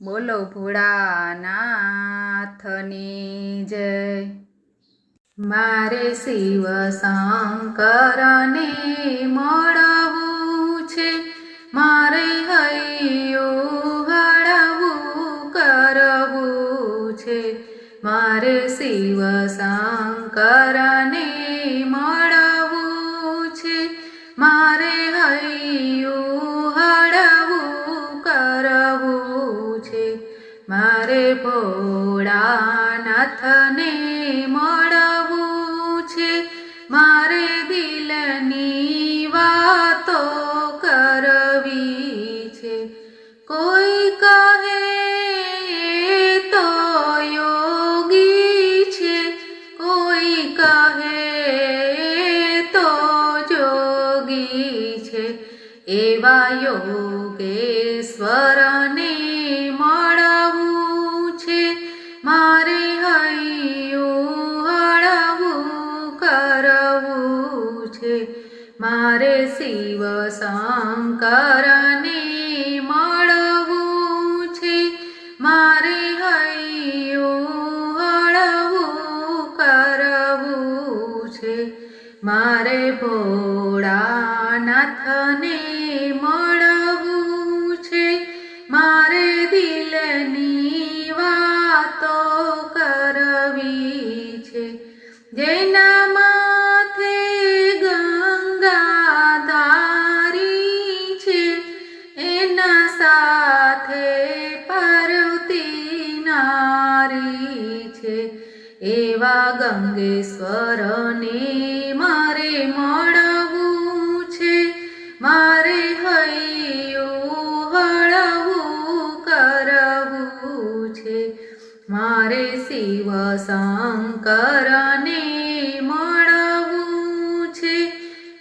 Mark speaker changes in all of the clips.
Speaker 1: બોલો ભોળાનાથની જય। મારે શિવ શંકરને મળવું છે, મારે હૈયું હળવું કરવું છે। મારે શિવ શંકરને મળવું છે, મારે હૈયું હળવું કરવું છે। મારે ભોળાનાથને મળવું છે, મારે દિલની વાતો કરવી છે। કોઈ કહે તો યોગી છે, કોઈ કહે તો જોગી છે। એવા યોગેશ્વરને મળવું છે, મારે હૈયું હળવું કરવું છે। મારે શિવ શંકરને મળવું છે, મારે હૈયું હળવું કરવું છે। મારે ભોળાનાથને મળવું છે, મારે દિલની વાતો કરવી છે। જેના માથે ગંગા ધારી છે, એના સાથે પાર્વતી નારી છે। એવા ગંગેશ્વરને મારે મળવું છે, મારે હૈયું હળવું કરવું છે। મારે શિવ શંકરને મળવું છે,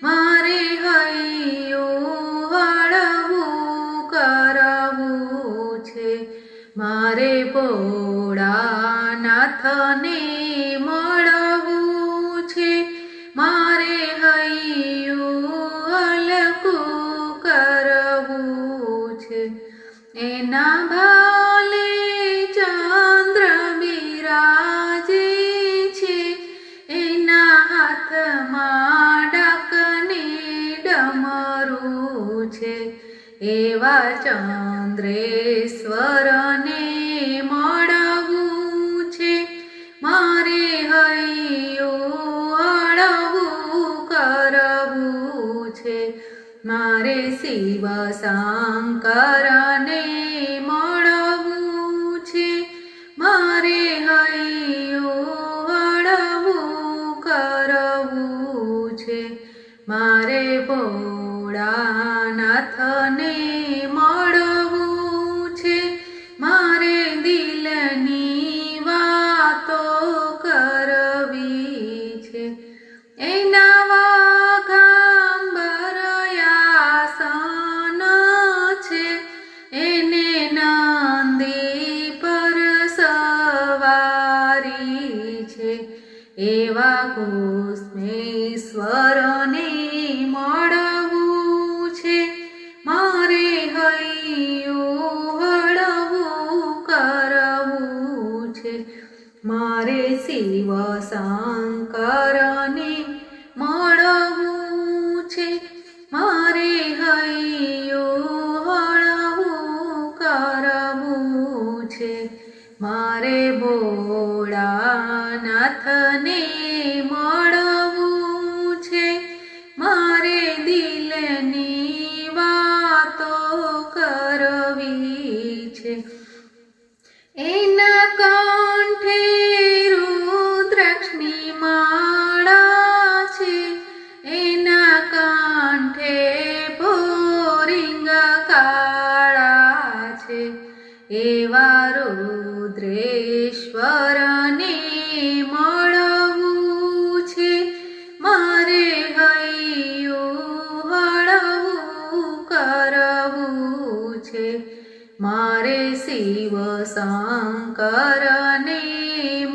Speaker 1: મારે હૈયું હળવું કરવું છે। મારે ભોળાનાથને મળવું છે, મારે હૈયું હલકું કરવું છે। એના ભાલે ચંદ્ર બિરાજે છે, એના હાથમાં ડાકને ડમરું છે। એવા ચંદ્રેશ્વરને મળવું છે, મારે હૈયું હળવું કરવું છે। મારે શિવ શંકરને મળવું છે, મારે હૈયું હળવું કરવું છે। મારે ભોળાનાથને મળવું છે, મારે દિલની વાતો કરવી છે। એના વાઘાંબરયાસન છે, એને નંદી પર સવારી છે। એવા ઘોષમેશ્વરને મળવું છે, મારે હૈયું હળવું કરવું છે। મારે શિવ શંકરને મળવું છે, મારે હૈયું હળવું કરવું છે। મારે ભોળાનાથને મળવું છે, મારે દિલની વાતો કરવી છે। એના કંઠે રુદ્રાક્ષની માળા છે, એના કંઠે ભોરિંગ કાળા છે। એવા રુદ્રેશ્વરને મળવું છે, મારે હૈયું હળવું કરવું છે। મારે શિવ શંકરને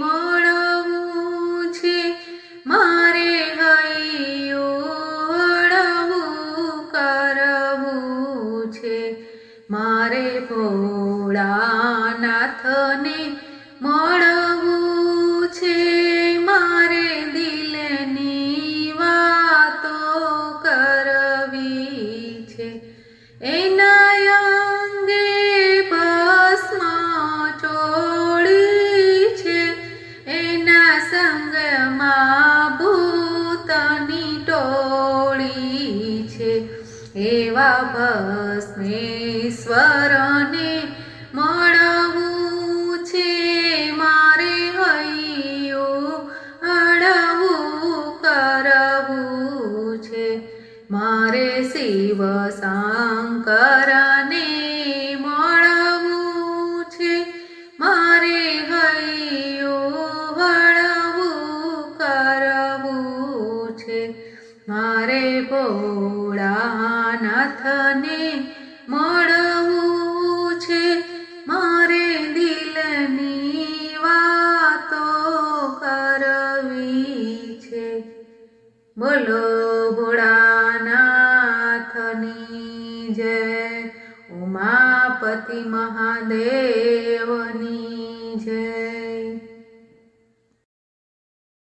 Speaker 1: મળવું છે, મારે હૈયું હળવું કરવું છે। મારે ભોળા બોલો ભોળાનાથની જય. ઉમાપતિ મહાદેવ